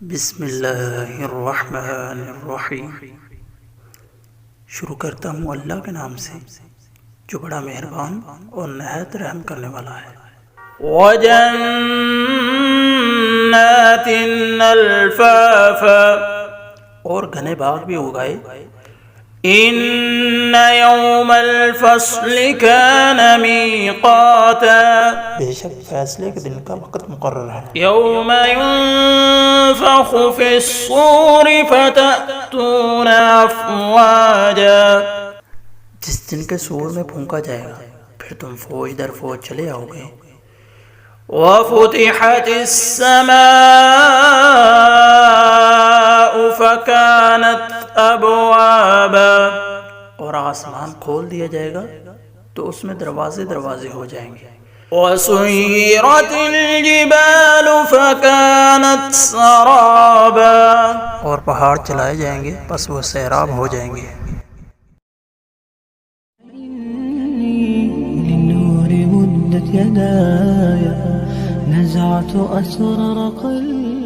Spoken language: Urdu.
بسم اللہ الرحمن الرحیم۔ شروع کرتا ہوں اللہ کے نام سے جو بڑا مہربان اور نہایت رحم کرنے والا ہے۔ وَجَنَّاتٍ أَلْفَافًا، اور گھنے باغ بھی اگائے۔ إِنَّ يَوْمَ الْفَصْلِ كَانَ مِيقَاتًا، بے شک فیصلے کے دن کا وقت مقرر ہے۔ يَوْمَ يُنفَخُ فِي الصُّورِ فَتَأْتُونَ أَفْوَاجًا، جس دن کے سور میں پھونکا جائے گا پھر تم فوج در فوج چلے آؤ گے۔ وَفُتِحَتِ السَّمَاءُ فَكَانَتْ أَبْوَابًا، اور آسمان کھول دیا جائے گا تو اس میں دروازے دروازے ہو جائیں گے۔ وَسُيِّرَتِ الْجِبَالُ فَكَانَتْ سَرَابًا، اور پہاڑ چلائے جائیں گے پس وہ سیراب ہو جائیں گے۔ للنور مدت يداي، نزعت أسرار قلبي